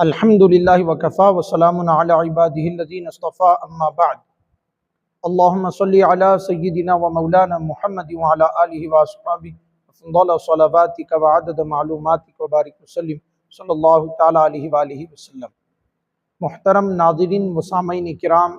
الحمدللہ وکفا وسلام علی عبادہ الذین اصطفیٰ اما بعد اللہم صلی علی سیدنا و مولانا محمد وعلی آلہ واصحابہ افضل صلواتک وعدد معلوماتک وبارک وسلم صلی اللہ تعالی علیہ وآلہ وسلم۔ محترم ناظرین و سامعین کرام،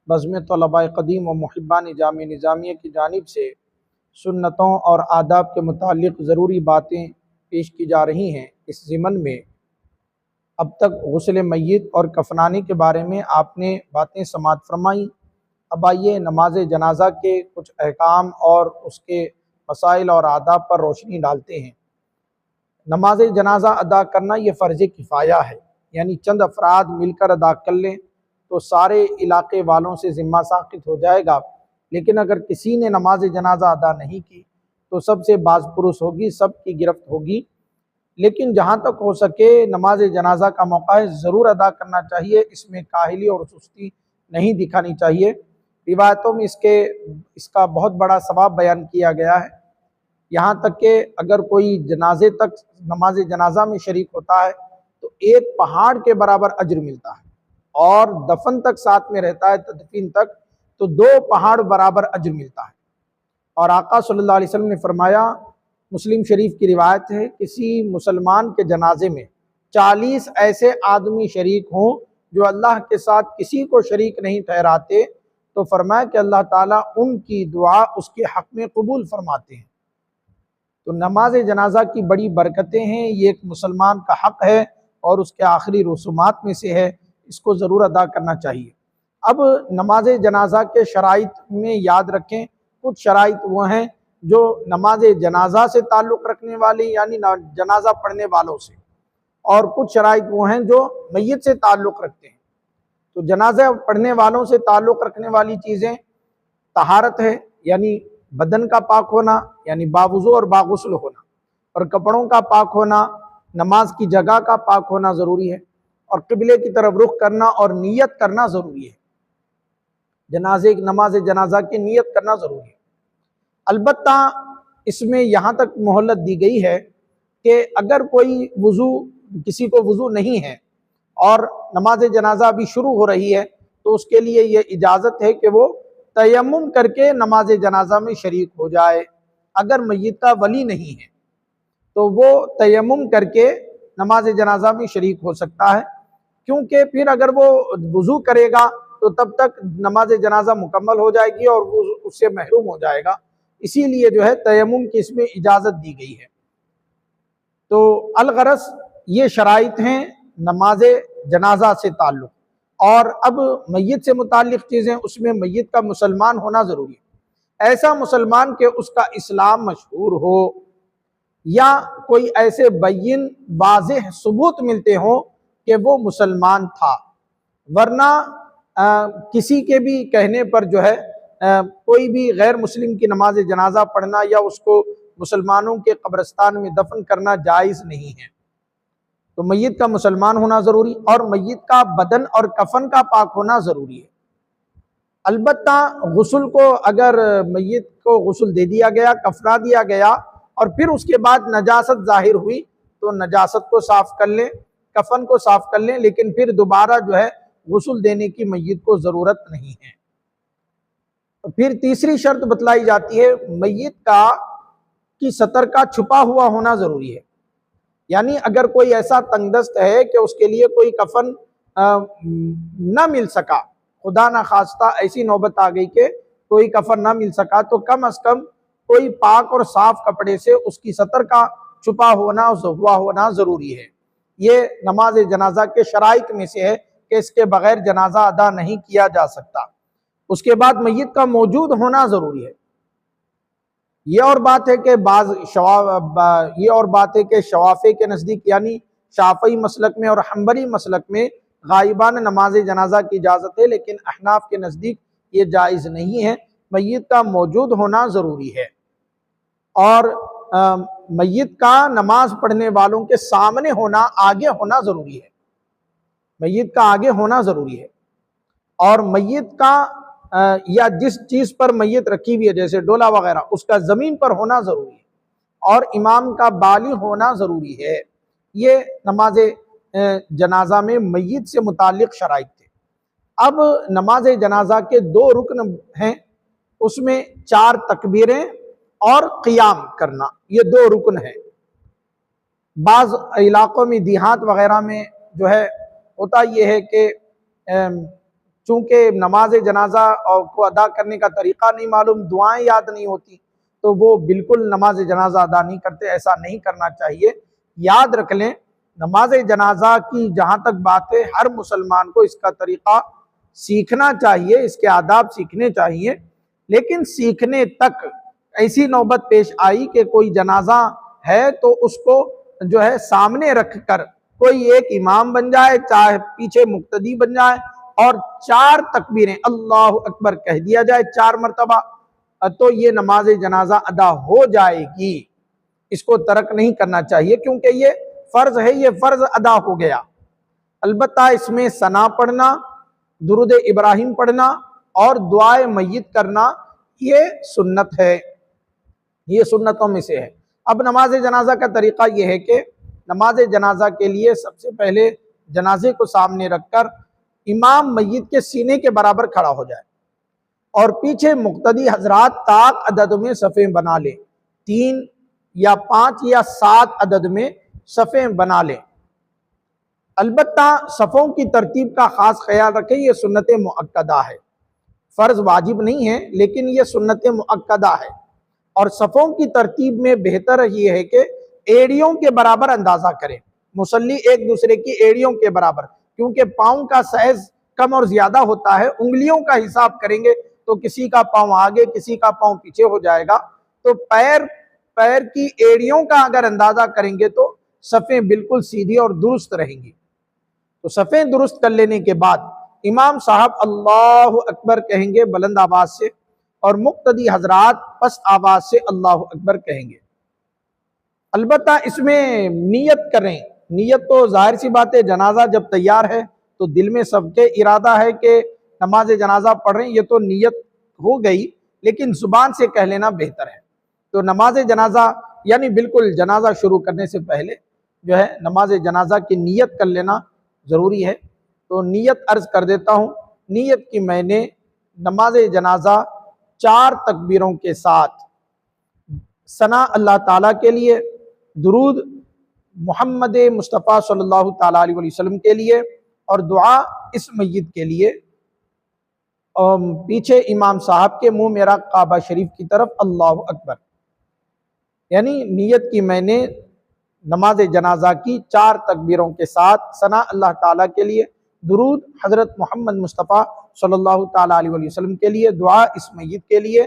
بزم طلباء قدیم و محبان جامع نظامیہ کی جانب سے سنتوں اور آداب کے متعلق ضروری باتیں پیش کی جا رہی ہیں۔ اس ضمن میں اب تک غسل میت اور کفنانے کے بارے میں آپ نے باتیں سماعت فرمائیں۔ اب آئیے نماز جنازہ کے کچھ احکام اور اس کے مسائل اور آداب پر روشنی ڈالتے ہیں۔ نماز جنازہ ادا کرنا یہ فرض کفایہ ہے، یعنی چند افراد مل کر ادا کر لیں تو سارے علاقے والوں سے ذمہ ساقط ہو جائے گا، لیکن اگر کسی نے نماز جنازہ ادا نہیں کی تو سب سے باز پرس ہوگی، سب کی گرفت ہوگی۔ لیکن جہاں تک ہو سکے نماز جنازہ کا موقع ضرور ادا کرنا چاہیے، اس میں کاہلی اور سستی نہیں دکھانی چاہیے۔ روایتوں میں اس کا بہت بڑا ثواب بیان کیا گیا ہے، یہاں تک کہ اگر کوئی جنازے تک نماز جنازہ میں شریک ہوتا ہے تو ایک پہاڑ کے برابر اجر ملتا ہے، اور دفن تک ساتھ میں رہتا ہے، تدفین تک، تو 2 پہاڑ برابر اجر ملتا ہے۔ اور آقا صلی اللہ علیہ وسلم نے فرمایا، مسلم شریف کی روایت ہے، کسی مسلمان کے جنازے میں 40 ایسے آدمی شریک ہوں جو اللہ کے ساتھ کسی کو شریک نہیں ٹھہراتے، تو فرمایا کہ اللہ تعالیٰ ان کی دعا اس کے حق میں قبول فرماتے ہیں۔ تو نماز جنازہ کی بڑی برکتیں ہیں، یہ ایک مسلمان کا حق ہے اور اس کے آخری رسومات میں سے ہے، اس کو ضرور ادا کرنا چاہیے۔ اب نماز جنازہ کے شرائط میں یاد رکھیں، کچھ شرائط وہ ہیں جو نماز جنازہ سے تعلق رکھنے والے یعنی جنازہ پڑھنے والوں سے، اور کچھ شرائط وہ ہیں جو میت سے تعلق رکھتے ہیں۔ تو جنازہ پڑھنے والوں سے تعلق رکھنے والی چیزیں طہارت ہے، یعنی بدن کا پاک ہونا، یعنی باوضو اور باغسل ہونا، اور کپڑوں کا پاک ہونا، نماز کی جگہ کا پاک ہونا ضروری ہے، اور قبلے کی طرف رخ کرنا اور نیت کرنا ضروری ہے۔ نماز جنازہ کی نیت کرنا ضروری ہے۔ البتہ اس میں یہاں تک مہلت دی گئی ہے کہ اگر کسی کو وضو نہیں ہے اور نماز جنازہ بھی شروع ہو رہی ہے تو اس کے لیے یہ اجازت ہے کہ وہ تیمم کر کے نماز جنازہ میں شریک ہو جائے۔ اگر میت کا ولی نہیں ہے تو وہ تیمم کر کے نماز جنازہ میں شریک ہو سکتا ہے، کیونکہ پھر اگر وہ وضو کرے گا تو تب تک نماز جنازہ مکمل ہو جائے گی اور وہ اس سے محروم ہو جائے گا، اسی لیے جو ہے تیمم کی اس میں اجازت دی گئی ہے۔ تو الغرض یہ شرائط ہیں نماز جنازہ سے تعلق۔ اور اب میت سے متعلق چیزیں، اس میں میت کا مسلمان ہونا ضروری ہے، ایسا مسلمان کہ اس کا اسلام مشہور ہو، یا کوئی ایسے بین واضح ثبوت ملتے ہوں کہ وہ مسلمان تھا، ورنہ کسی کے بھی کہنے پر جو ہے کوئی بھی غیر مسلم کی نماز جنازہ پڑھنا یا اس کو مسلمانوں کے قبرستان میں دفن کرنا جائز نہیں ہے۔ تو میت کا مسلمان ہونا ضروری، اور میت کا بدن اور کفن کا پاک ہونا ضروری ہے۔ البتہ غسل کو، اگر میت کو غسل دے دیا گیا، کفنا دیا گیا، اور پھر اس کے بعد نجاست ظاہر ہوئی تو نجاست کو صاف کر لیں، کفن کو صاف کر لیں، لیکن پھر دوبارہ جو ہے غسل دینے کی میت کو ضرورت نہیں ہے۔ پھر تیسری شرط بتلائی جاتی ہے، میت کی سطر کا چھپا ہوا ہونا ضروری ہے، یعنی اگر کوئی ایسا تنگ دست ہے کہ اس کے لیے کوئی کفن نہ مل سکا، خدا نہ خواستہ ایسی نوبت آ گئی کہ کوئی کفن نہ مل سکا، تو کم از کم کوئی پاک اور صاف کپڑے سے اس کی سطر کا چھپا ہونا ضروری ہے۔ یہ نماز جنازہ کے شرائط میں سے ہے کہ اس کے بغیر جنازہ ادا نہیں کیا جا سکتا۔ اس کے بعد میت کا موجود ہونا ضروری ہے۔ یہ اور بات ہے کہ شوافی کے نزدیک، یعنی شافعی مسلک میں اور حنبلی مسلک میں غائبانہ نماز جنازہ کی اجازت ہے، لیکن احناف کے نزدیک یہ جائز نہیں ہے، میت کا موجود ہونا ضروری ہے۔ اور میت کا نماز پڑھنے والوں کے سامنے ہونا، آگے ہونا ضروری ہے، میت کا آگے ہونا ضروری ہے۔ اور میت کا یا جس چیز پر میت رکھی ہوئی ہے جیسے ڈولا وغیرہ، اس کا زمین پر ہونا ضروری ہے، اور امام کا بالی ہونا ضروری ہے۔ یہ نماز جنازہ میں میت سے متعلق شرائط تھے۔ اب نماز جنازہ کے 2 رکن ہیں، اس میں 4 تکبیریں اور قیام کرنا، یہ 2 رکن ہیں۔ بعض علاقوں میں دیہات وغیرہ میں جو ہے ہوتا یہ ہے کہ چونکہ نماز جنازہ کو ادا کرنے کا طریقہ نہیں معلوم، دعائیں یاد نہیں ہوتی، تو وہ بالکل نماز جنازہ ادا نہیں کرتے۔ ایسا نہیں کرنا چاہیے۔ یاد رکھ لیں، نماز جنازہ کی جہاں تک بات ہے، ہر مسلمان کو اس کا طریقہ سیکھنا چاہیے، اس کے آداب سیکھنے چاہیے، لیکن سیکھنے تک ایسی نوبت پیش آئی کہ کوئی جنازہ ہے تو اس کو جو ہے سامنے رکھ کر کوئی ایک امام بن جائے، چاہے پیچھے مقتدی بن جائے، اور 4 تکبیریں اللہ اکبر کہہ دیا جائے 4 مرتبہ، تو یہ نماز جنازہ ادا ہو جائے گی۔ اس کو ترک نہیں کرنا چاہیے، کیونکہ یہ فرض ہے، یہ فرض ادا ہو گیا۔ البتہ اس میں ثنا پڑھنا، درود ابراہیم پڑھنا اور دعائے میت کرنا یہ سنت ہے، یہ سنتوں میں سے ہے۔ اب نماز جنازہ کا طریقہ یہ ہے کہ نماز جنازہ کے لیے سب سے پہلے جنازے کو سامنے رکھ کر امام میت کے سینے کے برابر کھڑا ہو جائے، اور پیچھے مقتدی حضرات طاق عدد میں صفیں بنا لیں، 3 یا 5 یا 7 عدد میں صفیں بنا لیں۔ البتہ صفوں کی ترتیب کا خاص خیال رکھیں، یہ سنت مؤکدہ ہے، فرض واجب نہیں ہے، لیکن یہ سنت مؤکدہ ہے۔ اور صفوں کی ترتیب میں بہتر یہ ہے کہ ایڑیوں کے برابر اندازہ کریں، مصلی ایک دوسرے کی ایڑیوں کے برابر، کیونکہ پاؤں کا سائز کم اور زیادہ ہوتا ہے، انگلیوں کا حساب کریں گے تو کسی کا پاؤں آگے کسی کا پاؤں پیچھے ہو جائے گا، تو پیر کی ایڑیوں کا اگر اندازہ کریں گے تو صفیں بالکل سیدھی اور درست رہیں گی۔ تو صفیں درست کر لینے کے بعد امام صاحب اللہ اکبر کہیں گے بلند آواز سے، اور مقتدی حضرات پست آواز سے اللہ اکبر کہیں گے۔ البتہ اس میں نیت کریں، نیت تو ظاہر سی بات ہے، جنازہ جب تیار ہے تو دل میں سب کے ارادہ ہے کہ نماز جنازہ پڑھ رہے ہیں، یہ تو نیت ہو گئی، لیکن زبان سے کہہ لینا بہتر ہے۔ تو نماز جنازہ یعنی بالکل جنازہ شروع کرنے سے پہلے جو ہے نماز جنازہ کی نیت کر لینا ضروری ہے۔ تو نیت عرض کر دیتا ہوں، نیت کی میں نے نماز جنازہ 4 تکبیروں کے ساتھ ثنا اللہ تعالیٰ کے لیے، درود محمد مصطفیٰ صلی اللہ تعالیٰ علیہ وسلم کے لیے، اور دعا اس میت کے لیے، پیچھے امام صاحب کے منہ میرا کعبہ شریف کی طرف اللہ اکبر، یعنی نیت کی میں نے نماز جنازہ کی 4 تکبیروں کے ساتھ ثنا اللہ تعالیٰ کے لیے، درود حضرت محمد مصطفیٰ صلی اللہ تعالیٰ علیہ وسلم کے لیے، دعا اس میت کے لیے،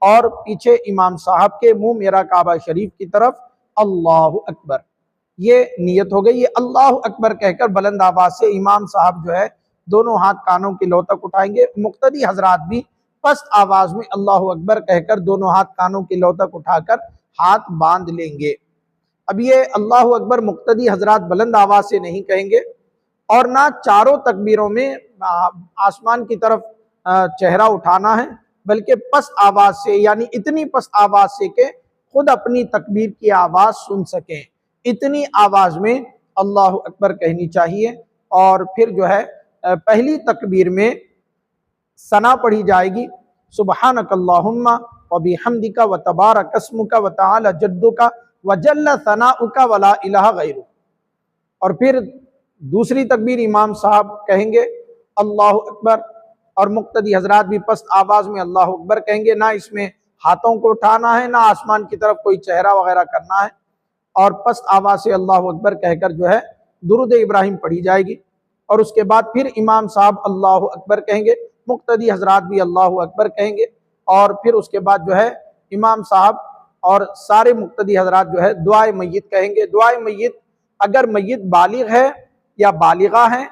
اور پیچھے امام صاحب کے منہ میرا کعبہ شریف کی طرف اللہ اکبر، یہ نیت ہو گئی۔ یہ اللہ اکبر کہہ کر بلند آواز سے امام صاحب جو ہے دونوں ہاتھ کانوں کی لو تک اٹھائیں گے، مقتدی حضرات بھی پست آواز میں اللہ اکبر کہہ کر دونوں ہاتھ کانوں کی لو تک اٹھا کر ہاتھ باندھ لیں گے۔ اب یہ اللہ اکبر مقتدی حضرات بلند آواز سے نہیں کہیں گے، اور نہ چاروں تکبیروں میں آسمان کی طرف چہرہ اٹھانا ہے، بلکہ پست آواز سے، یعنی اتنی پست آواز سے کہ خود اپنی تکبیر کی آواز سن سکیں، اتنی آواز میں اللہ اکبر کہنی چاہیے۔ اور پھر جو ہے پہلی تکبیر میں ثنا پڑھی جائے گی، سبحانک اللہم وبحمدک وتبارک اسمک وتعالی جدک وجل ثناؤک ولا الہ غیرک، اور پھر دوسری تکبیر امام صاحب کہیں گے اللہ اکبر، اور مقتدی حضرات بھی پست آواز میں اللہ اکبر کہیں گے، نہ اس میں ہاتھوں کو اٹھانا ہے، نہ آسمان کی طرف کوئی چہرہ وغیرہ کرنا ہے، اور پست آواز سے اللہ اکبر کہہ کر جو ہے درود ابراہیم پڑھی جائے گی، اور اس کے بعد پھر امام صاحب اللہ اکبر کہیں گے، مقتدی حضرات بھی اللہ اکبر کہیں گے، اور پھر اس کے بعد جو ہے امام صاحب اور سارے مقتدی حضرات جو ہے دعائے میت کہیں گے۔ دعائے میت اگر میت بالغ ہے یا بالغہ ہے،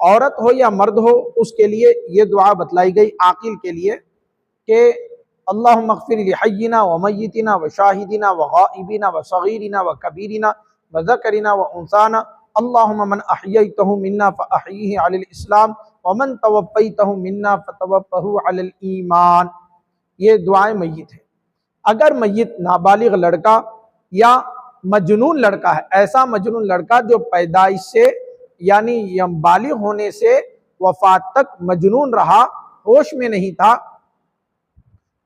عورت ہو یا مرد ہو، اس کے لیے یہ دعا بتلائی گئی عاقل کے لیے کہ اللہم اغفر لحینا ومیتنا وشاہدنا وغائبنا وصغیرنا وکبیرنا وذکرنا وانثانا اللہم من احییتہ منا فاحیہ علی الاسلام ومن توفیتہ منا فتوفہ علی الایمان۔ یہ دعائیں میت ہے۔ اگر میت نابالغ لڑکا یا مجنون لڑکا ہے، ایسا مجنون لڑکا جو پیدائش سے یعنی یہ بالغ ہونے سے وفات تک مجنون رہا، ہوش میں نہیں تھا،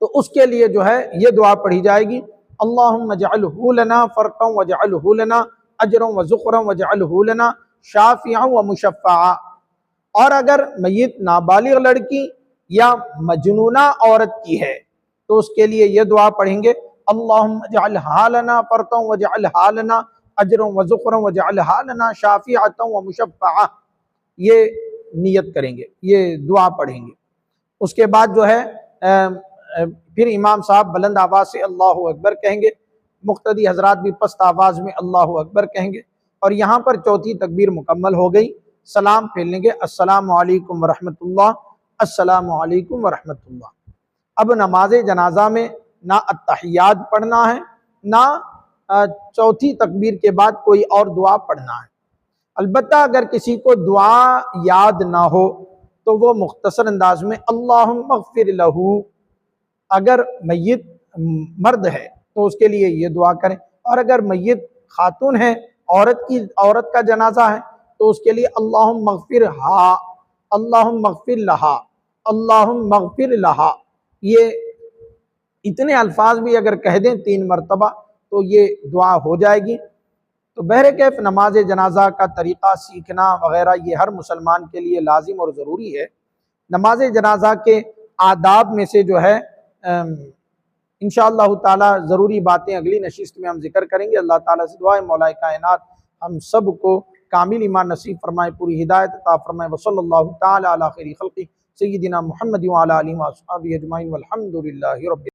تو اس کے لیے جو ہے یہ دعا پڑھی جائے گی، اللہم اجعلہ لنا فرقا واجعلہ لنا اجرا وذخرا واجعلہ لنا شافعا ومشفعا۔ اور اگر میت نابالغ لڑکی یا مجنونہ عورت کی ہے تو اس کے لیے یہ دعا پڑھیں گے، اللہم اجعلہا لنا فرقا واجعلہا لنا اجرا وذخرا واجعلہا لنا شافعا ومشفعا۔ یہ نیت کریں گے، یہ دعا پڑھیں گے۔ اس کے بعد جو ہے پھر امام صاحب بلند آواز سے اللہ اکبر کہیں گے، مقتدی حضرات بھی پست آواز میں اللہ اکبر کہیں گے، اور یہاں پر چوتھی تکبیر مکمل ہو گئی، سلام پھیلیں گے، السلام علیکم ورحمۃ اللہ، السلام علیکم ورحمۃ اللہ۔ اب نماز جنازہ میں نہ التحیات پڑھنا ہے، نہ چوتھی تکبیر کے بعد کوئی اور دعا پڑھنا ہے۔ البتہ اگر کسی کو دعا یاد نہ ہو تو وہ مختصر انداز میں اللہم اغفر لہو، اگر میت مرد ہے تو اس کے لیے یہ دعا کریں، اور اگر میت خاتون ہے، عورت کا جنازہ ہے، تو اس کے لیے اللہم اغفر ہا، اللہم اغفر لہا، اللہم اغفر لہا، یہ اتنے الفاظ بھی اگر کہہ دیں 3 مرتبہ تو یہ دعا ہو جائے گی۔ تو بہرکیف نماز جنازہ کا طریقہ سیکھنا وغیرہ یہ ہر مسلمان کے لیے لازم اور ضروری ہے۔ نماز جنازہ کے آداب میں سے جو ہے انشاءاللہ تعالی ضروری باتیں اگلی نشست میں ہم ذکر کریں گے۔ اللہ تعالیٰ سے دعا ہے مولا کائنات ہم سب کو کامل ایمان نصیب فرمائے، پوری ہدایت عطا فرمائے۔ وصلی اللہ تعالی علی خیر خلقہ سیدنا محمد وعلی آلہ وصحبہ اجمعین والحمد للہ رب